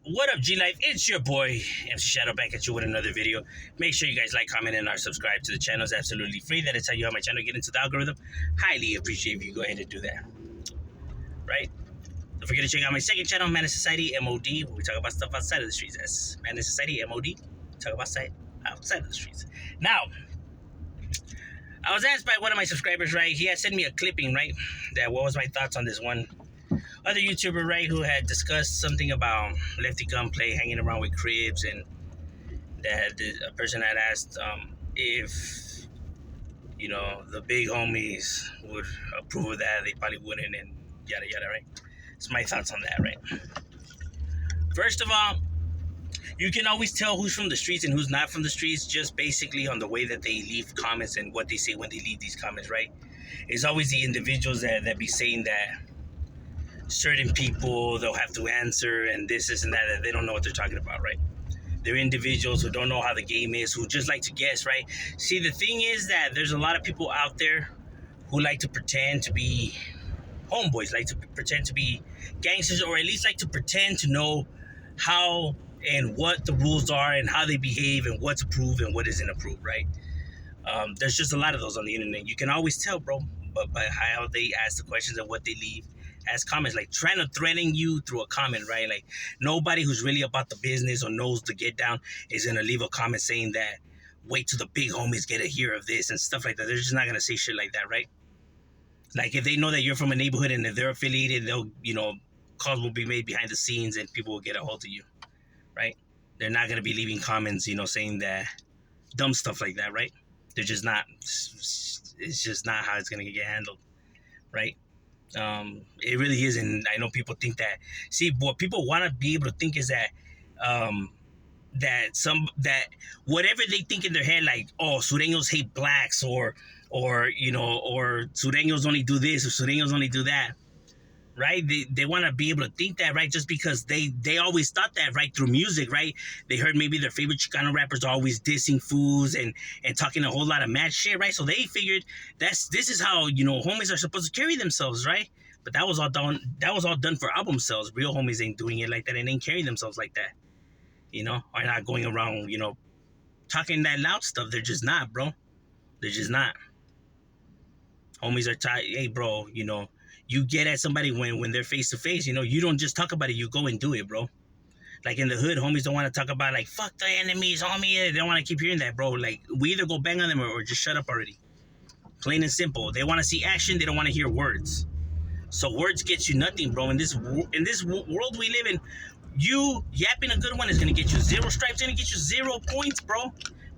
What up, G Life? It's your boy MC Shadow back at you with another video. Make sure you guys like, comment, and subscribe to the channel. It's absolutely free. That is how you help my channel get into the algorithm. Highly appreciate if you go ahead and do that. Right? Don't forget to check out my second channel, Man in Society, M.O.D, where we talk about stuff outside of the streets. That's Man in Society, M.O.D. Talk about outside of the streets. Now, I was asked by one of my subscribers, right? He had sent me a clipping, right? That what was my thoughts on this one other YouTuber, right, who had discussed something about lefty gunplay hanging around with cribs, and that a person had asked if, you know, the big homies would approve of that. They probably wouldn't, and yada yada, right? It's my thoughts on that, right? First of all, you can always tell who's from the streets and who's not from the streets just basically on the way that they leave comments and what they say when they leave these comments, right? It's always the individuals that be saying that certain people, they'll have to answer and this and that they don't know what they're talking about, right? They're individuals who don't know how the game is, who just like to guess, right? See, the thing is that there's a lot of people out there who like to pretend to be homeboys, like to pretend to be gangsters, or at least like to pretend to know how and what the rules are and how they behave and what's approved and what isn't approved, right? There's just a lot of those on the internet. You can always tell, bro, but by how they ask the questions and what they leave as comments, like trying to threaten you through a comment, right? Like nobody who's really about the business or knows the get down is gonna leave a comment saying that wait till the big homies get to hear of this and stuff like that. They're just not gonna say shit like that, right? Like if they know that you're from a neighborhood and if they're affiliated, they'll, you know, calls will be made behind the scenes and people will get a hold of you, right? They're not gonna be leaving comments, you know, saying that dumb stuff like that, right? They're just not. It's just not how it's gonna get handled, right? It really is, and I know people think that. See, what people want to be able to think is that, that whatever they think in their head, like, oh, Sureños hate blacks, or you know, or Sureños only do this, or Sureños only do that, right? They want to be able to think that, right? Just because they always thought that, right, through music, right? They heard maybe their favorite Chicano rappers are always dissing fools and talking a whole lot of mad shit, right? So they figured this is how, you know, homies are supposed to carry themselves, right? But that was all done for album sales. Real homies ain't doing it like that and ain't carrying themselves like that, you know? Are not going around, you know, talking that loud stuff. They're just not, bro. They're just not. Homies are tired. Hey, bro, you know, you get at somebody when they're face to face, you know, you don't just talk about it, you go and do it, bro. Like in the hood, homies don't want to talk about like, fuck the enemies, homie. They don't want to keep hearing that, bro. Like we either go bang on them or just shut up already. Plain and simple. They want to see action. They don't want to hear words. So words get you nothing, bro. In this world we live in, you yapping a good one is going to get you 0 stripes, going to get you 0 points, bro.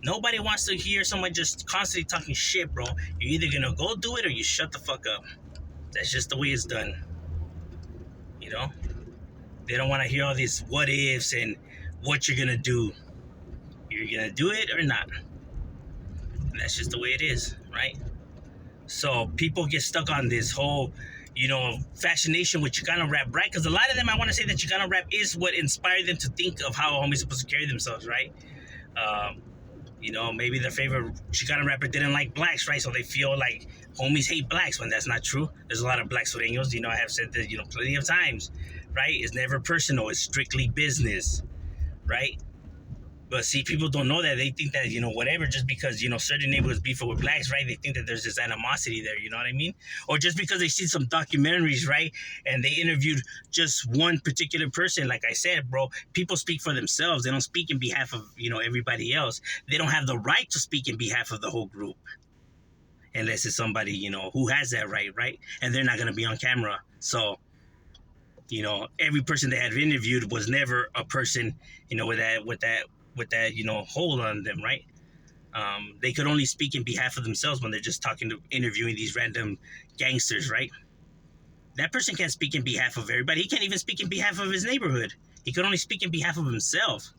Nobody wants to hear someone just constantly talking shit, bro. You're either going to go do it or you shut the fuck up. That's just the way it's done. You know? They don't want to hear all these what ifs and what you're going to do. You're going to do it or not. And that's just the way it is, right? So people get stuck on this whole, you know, fascination with Chicano rap, right? Because a lot of them, I want to say that Chicano rap is what inspired them to think of how a homie's supposed to carry themselves, right? You know, maybe their favorite Chicano rapper didn't like blacks, right? So they feel like homies hate blacks when that's not true. There's a lot of black sureños, you know, I have said this, you know, plenty of times, right? It's never personal. It's strictly business, right? But see, people don't know that. They think that, you know, whatever, just because, you know, certain neighborhoods beef with blacks, right? They think that there's this animosity there, you know what I mean? Or just because they see some documentaries, right? And they interviewed just one particular person. Like I said, bro, people speak for themselves. They don't speak in behalf of, you know, everybody else. They don't have the right to speak in behalf of the whole group. Unless it's somebody, you know, who has that right? And they're not going to be on camera. So, you know, every person they had interviewed was never a person, you know, with that, you know, hold on them, right? They could only speak in behalf of themselves when they're just interviewing these random gangsters, right? That person can't speak in behalf of everybody. He can't even speak in behalf of his neighborhood. He could only speak in behalf of himself.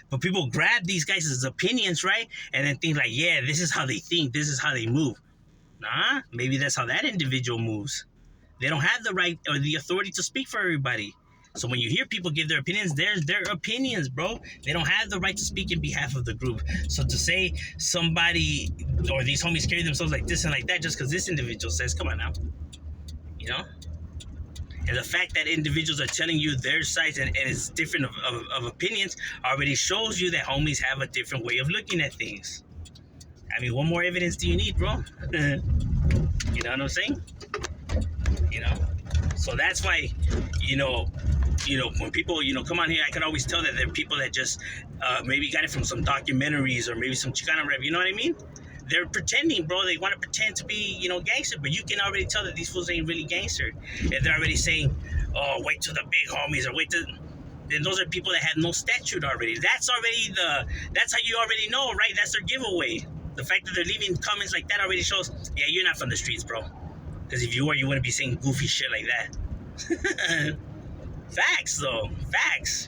But people grab these guys' opinions, right? And then think like, yeah, this is how they think. This is how they move. Nah, maybe that's how that individual moves. They don't have the right or the authority to speak for everybody. So when you hear people give their opinions, there's their opinions, bro. They don't have the right to speak in behalf of the group. So to say somebody or these homies carry themselves like this and like that just because this individual says, come on now. You know? And the fact that individuals are telling you their sides and it's different of opinions already shows you that homies have a different way of looking at things. I mean, what more evidence do you need, bro? You know what I'm saying? You know? So that's why, you know, when people, come on here, I can always tell that there are people that just maybe got it from some documentaries or maybe some Chicano rap, you know what I mean? They're pretending, bro. They want to pretend to be, gangster, but you can already tell that these fools ain't really gangster. If they're already saying, oh, wait till the big homies or wait till... Then those are people that have no statute already. That's how you already know, right? That's their giveaway. The fact that they're leaving comments like that already shows, yeah, you're not from the streets, bro. Because if you were, you wouldn't be saying goofy shit like that. Facts, though. Facts.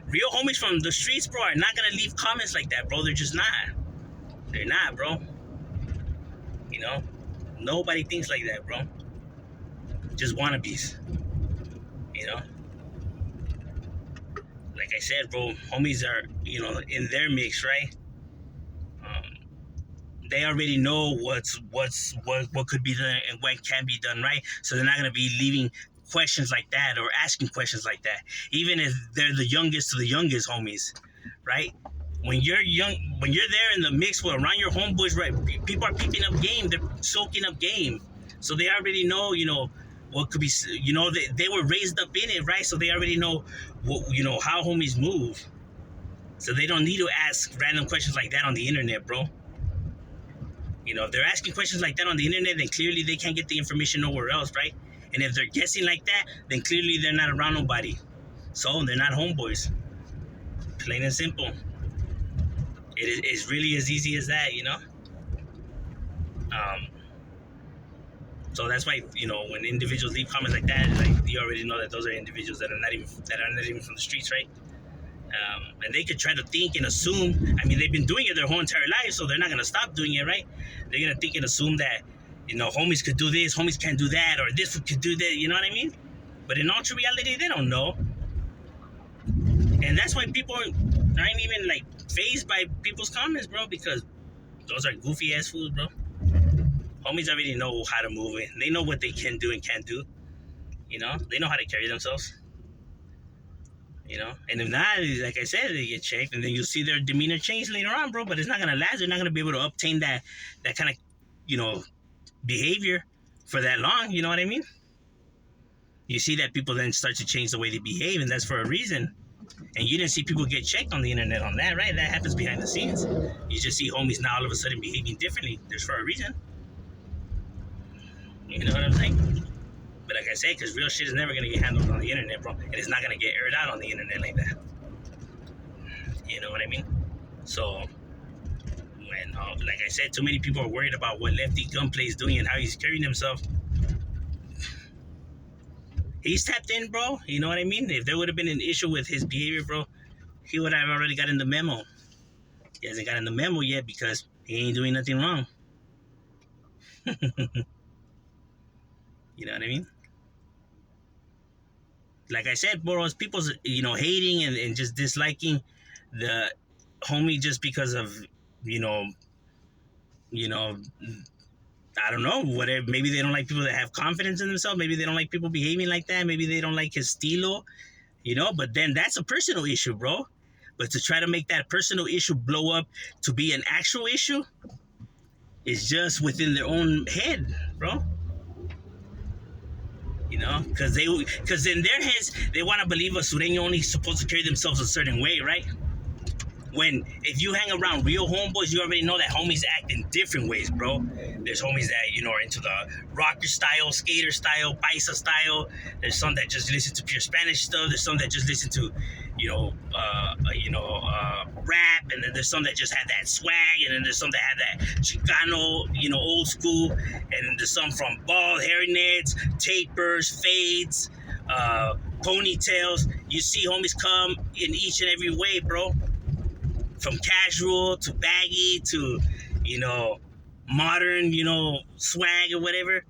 Real homies from the streets, bro, are not going to leave comments like that, bro. They're just not. They're not, bro. Nobody thinks like that, bro. Just wannabes. Like I said, bro, homies are, in their mix, right? They already know what could be done and what can be done, right? So they're not gonna be leaving questions like that or asking questions like that, even if they're the youngest of the youngest homies, right? When you're young, when you're there in the mix with around your homeboys, right? People are peeping up game, they're soaking up game, so they already know, what could be, they were raised up in it, right? So they already know, how homies move. So they don't need to ask random questions like that on the internet, bro. If they're asking questions like that on the internet, then clearly they can't get the information nowhere else, right? And if they're guessing like that, then clearly they're not around nobody. So they're not homeboys. Plain and simple. It's really as easy as that, So that's why, when individuals leave comments like that, like, you already know that those are individuals that are not even from the streets, right? And they could try to think and assume. I mean, they've been doing it their whole entire life, so they're not gonna stop doing it, right? They're gonna think and assume that, homies could do this, homies can't do that, or this could do that. You know what I mean? But in all true reality, they don't know, and that's why people aren't even like fazed by people's comments, bro, because those are goofy ass fools, bro. Homies already know how to move it. They know what they can do and can't do. They know how to carry themselves. And if not, like I said, they get checked, and then you'll see their demeanor change later on, bro. But it's not gonna last. They're not gonna be able to obtain that kind of, behavior for that long. You know what I mean? You see that people then start to change the way they behave, and that's for a reason. And you didn't see people get checked on the internet on that, right? That happens behind the scenes. You just see homies now all of a sudden behaving differently. There's for a reason. You know what I'm saying? But like I said, because real shit is never going to get handled on the internet, bro. And it's not going to get aired out on the internet like that. You know what I mean? So, when, like I said, too many people are worried about what Lefty Gunplay is doing and how he's carrying himself. He's tapped in, bro. You know what I mean? If there would have been an issue with his behavior, bro, he would have already gotten the memo. He hasn't gotten the memo yet because he ain't doing nothing wrong. You know what I mean? Like I said, bro, it's people's, hating and just disliking the homie just because of, I don't know, whatever. Maybe they don't like people that have confidence in themselves. Maybe they don't like people behaving like that. Maybe they don't like his stilo, but then that's a personal issue, bro. But to try to make that personal issue blow up to be an actual issue is just within their own head, bro. Because in their heads, they want to believe a Sureño only supposed to carry themselves a certain way, right? When, if you hang around real homeboys, you already know that homies act in different ways, bro. There's homies that, are into the rocker style, skater style, paisa style. There's some that just listen to pure Spanish stuff. There's some that just listen to, rap. And then there's some that just have that swag. And then there's some that have that Chicano, old school. And then there's some from bald hairnets, tapers, fades, ponytails. You see homies come in each and every way, bro. From casual to baggy to, modern, swag or whatever.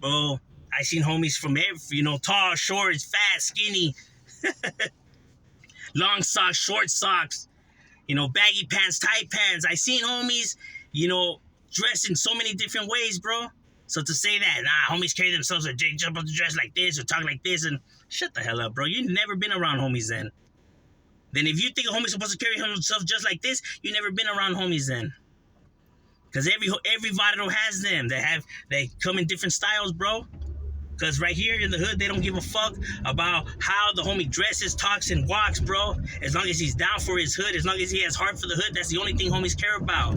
Bro, I seen homies from every, tall, short, fat, skinny, long socks, short socks, baggy pants, tight pants. I seen homies, dressed in so many different ways, bro. So to say that, nah, homies carry themselves or jump up to dress like this or talk like this, and shut the hell up, bro. You never been around homies then. Then if you think a homie's supposed to carry himself just like this, you never been around homies then. Because every vato has them. They come in different styles, bro. Because right here in the hood, they don't give a fuck about how the homie dresses, talks, and walks, bro. As long as he's down for his hood, as long as he has heart for the hood, that's the only thing homies care about.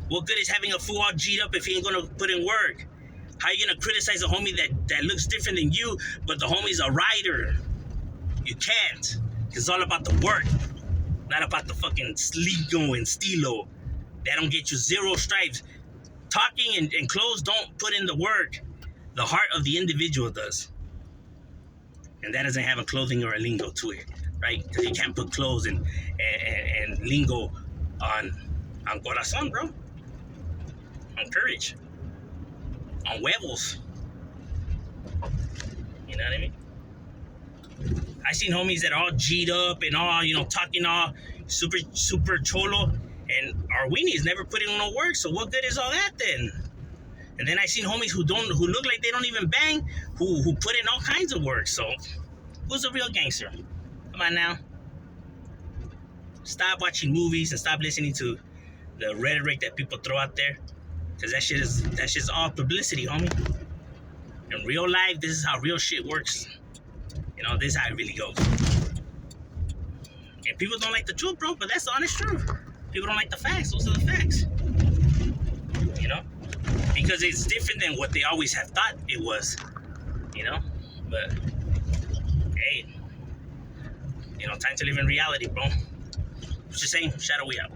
What good is having a fool all G'd up if he ain't gonna put in work? How you gonna criticize a homie that looks different than you, but the homie's a rider? You can't. It's all about the work, not about the fucking lingo and stilo. That don't get you 0 stripes. Talking and clothes don't put in the work. The heart of the individual does. And that doesn't have a clothing or a lingo to it, right? Because you can't put clothes and lingo on corazón, bro. On courage. On huevos. You know what I mean? I seen homies that are all G'd up and all, talking all super cholo, and our weenies never put in no work. So what good is all that then? And then I seen homies who look like they don't even bang, who put in all kinds of work. So who's a real gangster? Come on now. Stop watching movies and stop listening to the rhetoric that people throw out there, because that shit's all publicity, homie. In real life, this is how real shit works. This is how it really goes. And people don't like the truth, bro, but that's the honest truth. People don't like the facts. Those are the facts. Because it's different than what they always have thought it was. But hey, time to live in reality, bro. Just saying, Shadow, we out.